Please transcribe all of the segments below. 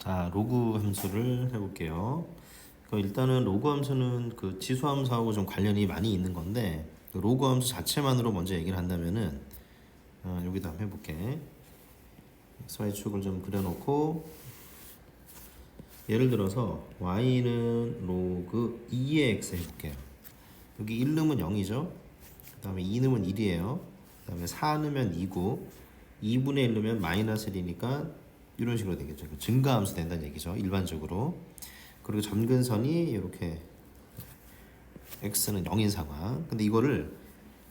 자, 로그 함수를 해볼게요. 일단은 로그 함수는 그 지수 함수하고 좀 관련이 많이 있는 건데, 그 로그 함수 자체만으로 먼저 얘기를 한다면은 여기다 한번 해볼게. xy축을 좀 그려놓고, 예를 들어서 y는 로그 2의 x 해볼게요. 여기 1 넣으면 0이죠. 그 다음에 2 넣으면 1이에요. 그 다음에 4 넣으면 2고 2분의 1 넣으면 마이너스 1이니까 이런 식으로 되겠죠. 증가함수 된다는 얘기죠. 일반적으로. 그리고 점근선이 이렇게 x는 0인 상황. 근데 이거를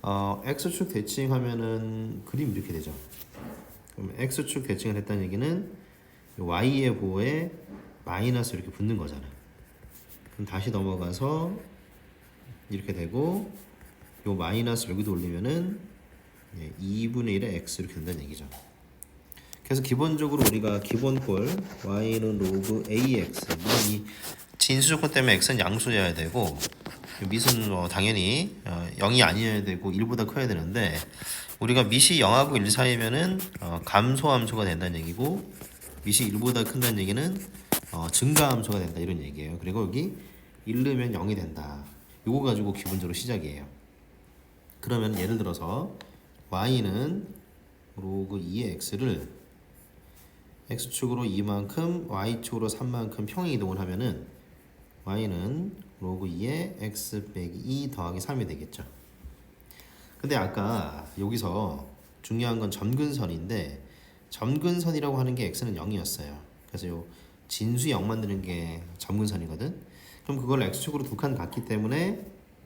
x축 대칭하면은 그림 이렇게 되죠. 그럼 x축 대칭을 했다는 얘기는 y의 보호에 마이너스 이렇게 붙는 거잖아. 그럼 다시 넘어가서 이렇게 되고 요 마이너스 여기도 올리면은 2분의 1의 x 이렇게 된다는 얘기죠. 그래서 기본적으로 우리가 기본꼴 y는 로그 ax 물론 이 진수 조건 때문에 x는 양수여야 되고 밑은 당연히 0이 아니어야 되고 1보다 커야 되는데 우리가 밑이 0하고 1 사이면은 감소함수가 된다는 얘기고 밑이 1보다 큰다는 얘기는 증가함수가 된다 이런 얘기예요. 그리고 여기 1 넣으면 0이 된다. 이거 가지고 기본적으로 시작이에요. 그러면 예를 들어서 y는 로그 2의 x를 x축으로 2만큼 y축으로 3만큼 평행 이동을 하면은 y는 로그 2의 x 빼기 2 더하기 3이 되겠죠. 근데 아까 여기서 중요한 건 점근선인데 점근선이라고 하는 게 x는 0이었어요. 그래서 요 진수 0 만드는 게 점근선이거든. 그럼 그걸 x축으로 두 칸 갔기 때문에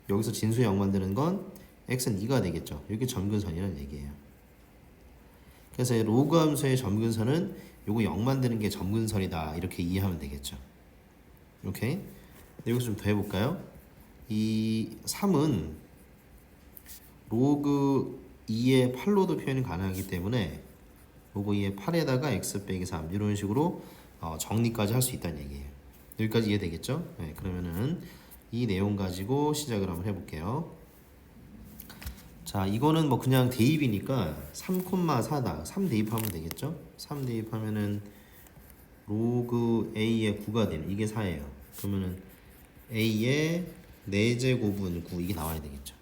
여기서 진수 0 만드는 건 x는 2가 되겠죠. 이게 점근선이라는 얘기예요. 그래서 로그 함수의 점근선은 요거 0 만드는 게 점근선이다 이렇게 이해하면 되겠죠. 오케이? 여기서 좀 더 해볼까요? 이 3은 로그 2의 8로도 표현이 가능하기 때문에 로그 2의 8에다가 x 빼기 3 이런 식으로 정리까지 할 수 있다는 얘기예요. 여기까지 이해되겠죠? 네, 그러면은 이 내용 가지고 시작을 한번 해볼게요. 자, 이거는 뭐 그냥 대입이니까 3,4다. 3 대입하면 되겠죠? 3 대입하면은 로그 a의 9가 되는 이게 4예요. 그러면은 a의 4제곱은 9 이게 나와야 되겠죠.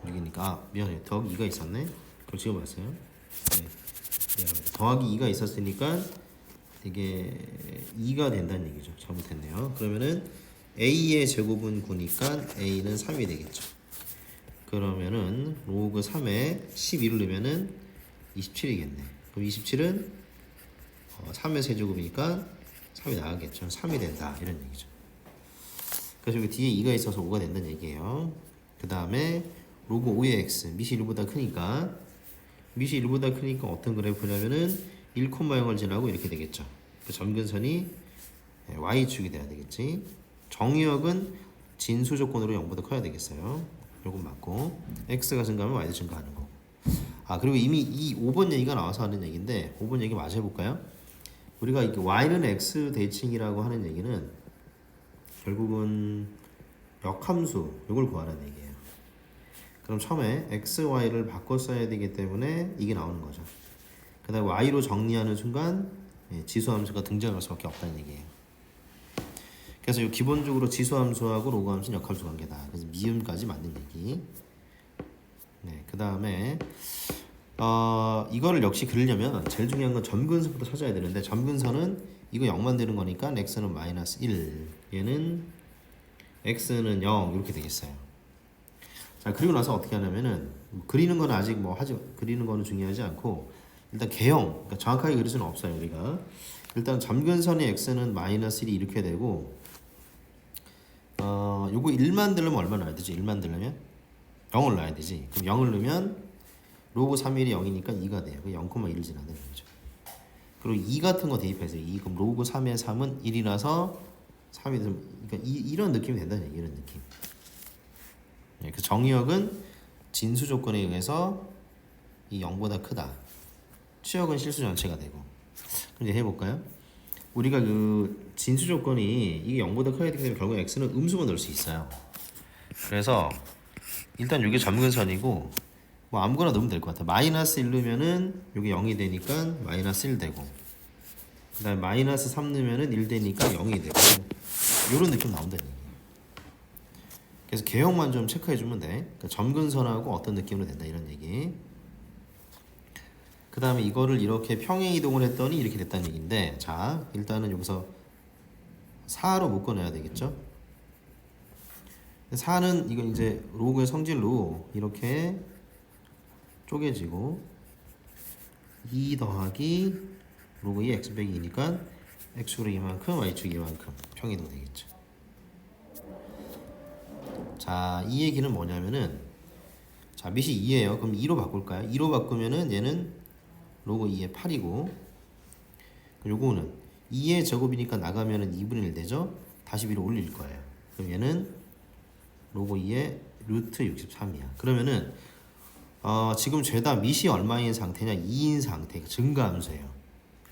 여기니까 미안해. 더하기 2가 있었네. 그걸 지워봤어요. 네. 더하기 2가 있었으니까 이게 2가 된다는 얘기죠. 잘못했네요. 그러면은 a의 제곱은 9니까 a는 3이 되겠죠. 그러면은 로그 3에 12를 넣으면은 27이겠네. 그럼 27은 3의 세제곱이니까 3이 나가겠죠. 3이 된다 이런 얘기죠. 그래서 여기 뒤에 2가 있어서 5가 된다는 얘기예요. 그 다음에 로그 5의 x 밑이 1보다 크니까 밑이 1보다 크니까 어떤 그래프냐면은 1,0을 지나고 이렇게 되겠죠. 그 점근선이 y축이 돼야 되겠지. 정의역은 진수 조건으로 0보다 커야 되겠어요. 요건 맞고 x가 증가하면 y도 증가하는 거고. 그리고 이미 이 5번 얘기가 나와서 하는 얘기인데 5번 얘기 마저 해볼까요? 우리가 이게 y는 x 대칭이라고 하는 얘기는 결국은 역함수 요걸 구하라는 얘기예요. 그럼 처음에 x, y를 바꿔 써야 되기 때문에 이게 나오는 거죠. 그 다음에 y로 정리하는 순간 지수함수가 등장할 수밖에 없다는 얘기예요. 그래서 기본적으로 지수함수하고 로그함수는 역함수 관계다. 그래서 미음까지 맞는 얘기. 네, 그 다음에 이거를 역시 그리려면 제일 중요한 건 점근선부터 찾아야 되는데 점근선은 이거 0 만드는 거니까 x는 마이너스 1 얘는 x는 0 이렇게 되겠어요. 자, 그리고 나서 어떻게 하냐면은 그리는 건 아직 그리는 거는 중요하지 않고 일단 개형 그러니까 정확하게 그릴 수는 없어요. 우리가 일단 점근선의 x는 마이너스 1이 이렇게 되고 요거 1 만들려면 얼마 넣어야 되지? 1 만들려면 0을 넣어야 되지. 그럼 0을 넣으면 로그 3일이 0이니까 2가 돼요. 0,1을 지나는 거죠. 그리고 2 같은 거 대입해서요. 2 그럼 로그 3의 3은 1이라서 3이 되면 그러니까 이런 느낌이 된다는 얘기예요. 이런 느낌. 네, 그 정의역은 진수 조건에 의해서 이 0보다 크다. 추역은 실수 전체가 되고. 그럼 이제 해볼까요? 우리가 그 진수 조건이 이게 0보다 커야 되기 때문에 결국 x는 음수만 넣을 수 있어요. 그래서 일단 이게 점근선이고 뭐 아무거나 넣으면 될 것 같아. 마이너스 1 넣으면은 이게 0이 되니까 마이너스 1 되고 그 다음에 마이너스 3 넣으면은 1 되니까 0이 되고 요런 느낌 나온다는 얘기예요. 그래서 개형만 좀 체크해주면 돼. 그러니까 점근선하고 어떤 느낌으로 된다 이런 얘기. 그 다음에 이거를 이렇게 평행 이동을 했더니 이렇게 됐다는 얘기인데, 자 일단은 여기서 4로 묶어내야 되겠죠. 4는 이거 이제 로그의 성질로 이렇게 쪼개지고 2 더하기 로그 2 x 빼기 2니까 x축으로 이만큼 y축 이만큼 평이동 되겠죠. 자, 이 얘기는 뭐냐면은, 자 밑이 2예요. 그럼 2로 바꿀까요? 2로 바꾸면은 얘는 로그 2의 8이고, 요거는 2의 제곱이니까 나가면은 2분의 1 되죠? 다시 위로 올릴 거예요. 그럼 얘는 로그 2의 루트 63이야. 그러면은 지금 죄다 밑이 얼마인 상태냐? 2인 상태, 증가함수예요.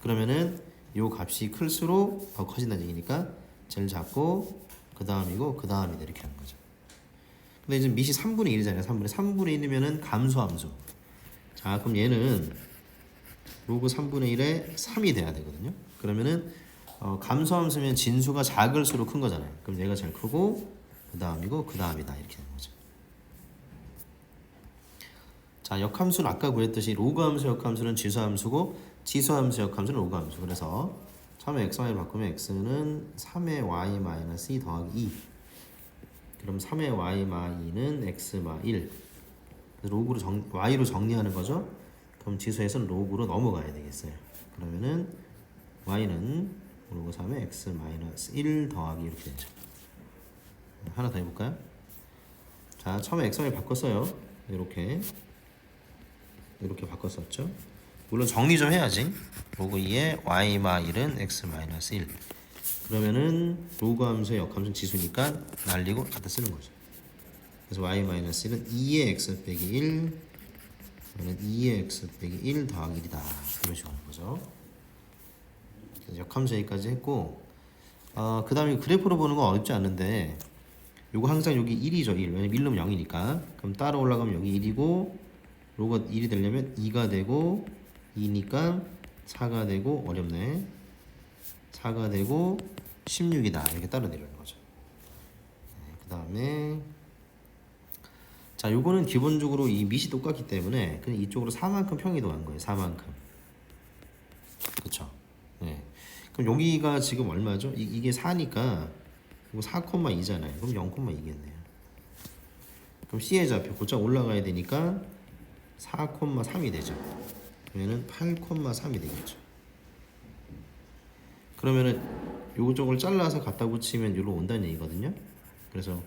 그러면은 요 값이 클수록 더 커진다는 얘기니까 제일 작고 그 다음이고 그 다음이다 이렇게 하는 거죠. 근데 이제 밑이 3분의 1이잖아요. 3분의 1이면은 감소함수. 자, 그럼 얘는 로그 3분의 1에 3이 돼야 되거든요. 그러면은 감소함수면 진수가 작을수록 큰 거잖아요. 그럼 얘가 제일 크고 그 다음이고 그 다음이다 이렇게 되는 거죠. 자, 역함수는 아까 구했듯이 로그함수 역함수는 지수함수고 지수함수 역함수는 로그함수. 그래서 처음에 x, y를 바꾸면 x는 3의 y 마이너스 2 더하기 2. 그럼 3의 y 마이는 x 마 1. 로그로 y로 정리하는 거죠. 그럼 지수에서는 로그로 넘어가야 되겠어요. 그러면은 y는 로그 3의 x 마이너스 1 더하기 이렇게 되죠. 하나 더 해볼까요? 자, 처음에 x, y 바꿨어요. 이렇게 바꿨었죠. 물론 정리 좀 해야지. 로그 2의 y 마 1은 x 마이너스 1. 그러면은 로그 함수의 역함수는 지수니까 날리고 갖다 쓰는 거죠. 그래서 y 마이너스 1은 2의 x 빼기 1, 그러면 2의 x 빼기 1 더하기 1이다. 이런 식으로 하는 거죠. 그래서 역함수 여기까지 했고, 그 다음에 그래프로 보는 건 어렵지 않은데, 요거 항상 여기 1이죠. 1. 왜냐면 1 넣으면 0이니까. 그럼 따로 올라가면 여기 1이고, 로그가 1이 되려면 2가 되고 2니까 4가 되고, 어렵네, 4가 되고 16이다 이렇게 따라 내려오는 거죠. 그 다음에 자, 요거는 기본적으로 이 밑이 똑같기 때문에 그냥 이쪽으로 4만큼 평이동한 거예요. 4만큼. 그쵸? 네. 그럼 여기가 지금 얼마죠? 이게 4니까 이거 4,2잖아요. 그럼 0,2겠네요. 그럼 C의 좌표 곧장 올라가야 되니까 4,3이 되죠. 그러면은 8,3이 되겠죠. 그러면은 요쪽을 잘라서 갖다 붙이면 여기로 온다는 얘기거든요. 그래서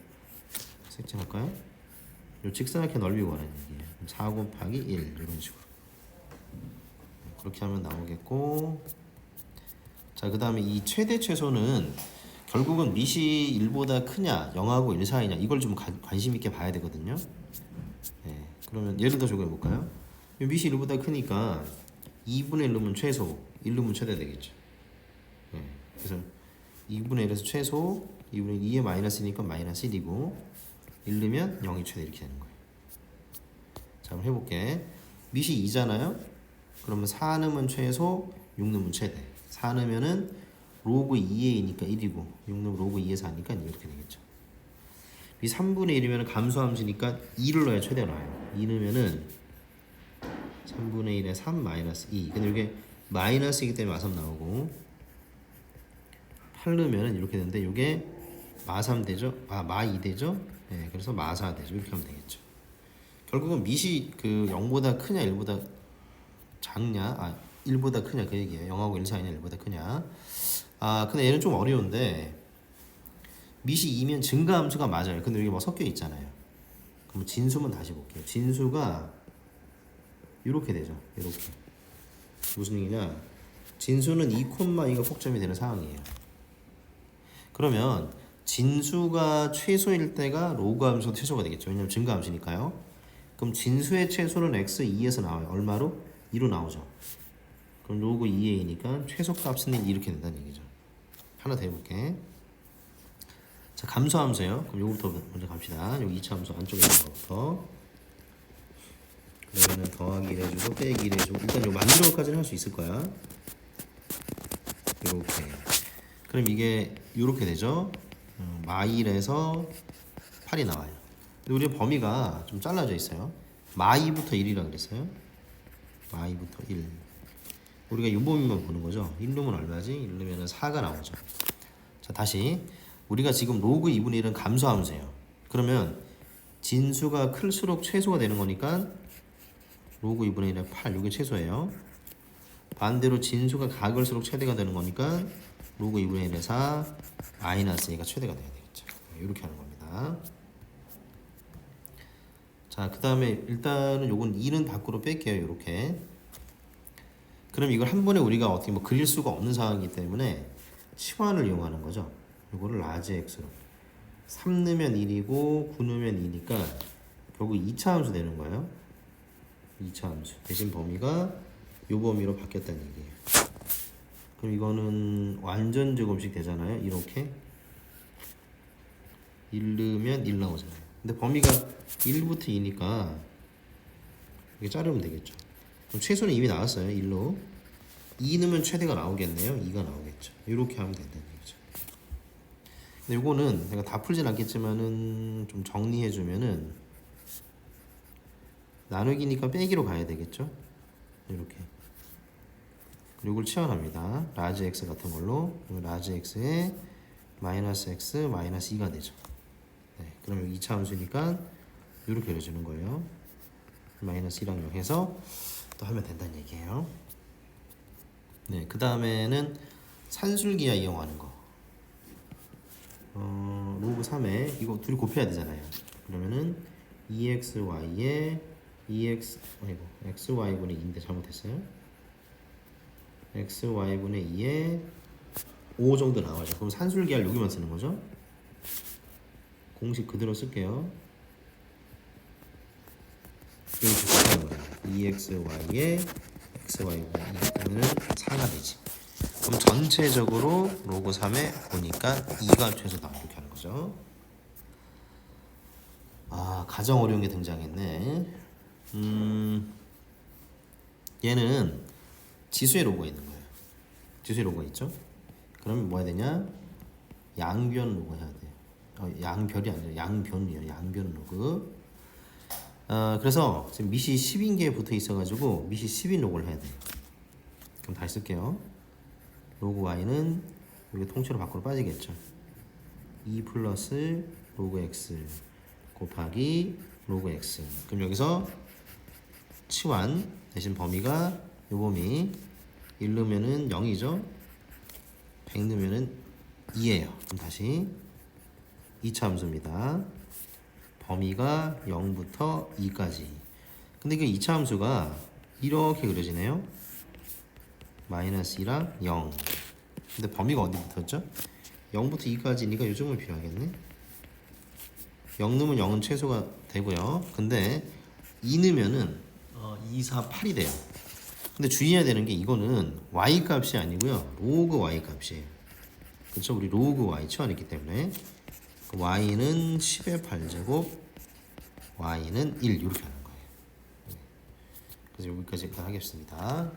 색칠할까요? 요 직사각형 넓이 구하는 얘기예요. 4 곱하기 1 이런 식으로. 그렇게 하면 나오겠고, 자, 그 다음에 이 최대 최소는 결국은 밑이 1보다 크냐 0하고 1 사이냐 이걸 좀 관심 있게 봐야 되거든요. 네, 그러면 예를 들어 저거 해볼까요? 밑이 1보다 크니까 2분의 1 넣으면 최소, 1 넣으면 최대 되겠죠. 네, 그래서 2분의 1에서 최소, 2분의 2에 마이너스니까 마이너스 1이고 1 넣으면 0이 최대 이렇게 되는 거예요. 자, 한번 해볼게. 밑이 2잖아요. 그러면 4 넣으면 최소, 6 넣으면 최대. 4 넣으면은 로그 2에 2니까 1이고 6 넣으면 로그 2에서 하니까 이렇게 되겠죠. 이 3분의 1이면 감소함수니까 2를 넣어야 최대 나와요. 2 넣으면은 3분의 1에 3 마이너스 2. 근데 이게 마이너스이기 때문에 마삼 나오고, 8 넣으면은 이렇게 되는데 이게 마3 되죠? 마2 되죠? 네, 그래서 마4 되죠. 이렇게 하면 되겠죠. 결국은 밑이 그 0보다 크냐 1보다 작냐, 1보다 크냐 그 얘기예요. 0하고 1 사이냐 1보다 크냐. 근데 얘는 좀 어려운데, 밑이 2면 증가함수가 맞아요. 근데 여기 뭐 섞여 있잖아요. 그럼 진수만 다시 볼게요. 진수가 이렇게 되죠. 이렇게. 무슨 얘기냐? 진수는 2,2가 폭점이 되는 상황이에요. 그러면 진수가 최소일 때가 로그 함수가 최소가 되겠죠. 왜냐면 증가함수니까요. 그럼 진수의 최소는 x2에서 나와요. 얼마로? 2로 나오죠. 그럼 로그 2에 2니까 최소값은 이렇게 된다는 얘기죠. 하나 더 해볼게. 자, 감소함수예요. 그럼 요거부터 먼저 갑시다. 여기 2차 함수 안쪽에 있는 것부터. 그러면은 더하기 1 해주고 빼기 1 해주고, 일단 요 만들어 것까지는 할 수 있을 거야. 이렇게. 그럼 이게 이렇게 되죠. 마1에서 8이 나와요. 근데 우리 범위가 좀 잘라져 있어요. 마2부터 1이라 그랬어요. 마2부터 1. 우리가 이 범위만 보는 거죠. 1루면 얼마지? 1루면 4가 나오죠. 자, 다시 우리가 지금 로그 2분의 1은 감소함수예요. 그러면 진수가 클수록 최소가 되는 거니까 로그 2분의 1의 8, 이게 최소예요. 반대로 진수가 작을수록 최대가 되는 거니까 로그 2분의 1의 4 마이너스 2가 최대가 돼야 되겠죠. 이렇게 하는 겁니다. 자, 그 다음에 일단은 요건 2는 밖으로 뺄게요. 이렇게. 그럼 이걸 한 번에 우리가 어떻게 뭐 그릴 수가 없는 상황이기 때문에 치환을 이용하는 거죠. 이거를 라지 x로 3 넣으면 1이고 9 넣으면 2니까 결국 2차 함수 되는 거예요. 2차 함수 대신 범위가 요 범위로 바뀌었다는 얘기예요. 그럼 이거는 완전 제곱식 되잖아요. 이렇게 1 넣으면 1 나오잖아요. 근데 범위가 1부터 2니까 이렇게 자르면 되겠죠. 그럼 최소는 이미 나왔어요. 1로 2 넣으면 최대가 나오겠네요. 2가 나오겠죠. 이렇게 하면 된다는 얘기죠. 근데 요거는 내가 다 풀진 않겠지만은 좀 정리해주면은 나누기니까 빼기로 가야 되겠죠. 이렇게. 그리고 이걸 치환합니다. 라지 x 같은 걸로 라지 x에 마이너스 x 마이너스 2가 되죠. 네, 그러면 2차 함수니까 이렇게 그려주는 거예요. 마이너스 1랑 0 해서 또 하면 된다는 얘기예요. 네, 그 다음에는 산술기하 이용하는 거. 로그 3에 이거 둘이 곱해야 되잖아요. 그러면은 2xy에 2x 아이고 xy분의 2인데 잘못했어요. xy분의 2에 5 정도 나와죠. 그럼 산술기하를 여기만 쓰는 거죠. 공식 그대로 쓸게요. 이렇게 거예요. 2xy에 xy분의 2는 4가 되지. 그럼 전체적으로 로그 3에 보니까 2가 최소다. 이렇게 하는 거죠. 아, 가장 어려운 게 등장했네. 얘는 지수의 로그가 있는 거예요. 지수의 로그가 있죠. 그러면 뭐 해야 되냐? 양변 로그 해야 돼요. 양별이 아니라 양변이에요. 양변 로그. 그래서 지금 미시 10인 게 붙어 있어가지고 미시 10인 로그를 해야 돼요. 그럼 다시 쓸게요. 로그 y는 여기 통째로 밖으로 빠지겠죠. 2 플러스 로그 x 곱하기 로그 x. 그럼 여기서 치환 대신 범위가 요 범위 1 넣으면은 0이죠. 100 넣으면은 2예요. 그럼 다시 2차 함수입니다. 범위가 0부터 2까지. 근데 그 2차 함수가 이렇게 그려지네요. 마이너스 2랑 0. 근데 범위가 어디 붙었죠? 0부터 2까지니까 요즘은 필요하겠네. 0 넣으면 0은 최소가 되고요. 근데 2 넣으면은 2, 4, 8이 돼요. 근데 주의해야 되는 게 이거는 y 값이 아니고요. 로그 y 값이에요. 그렇죠? 우리 로그 y 치환했기 때문에 y는 10의 8제곱 y는 1 이렇게 하는 거예요. 그래서 여기까지 일단 하겠습니다.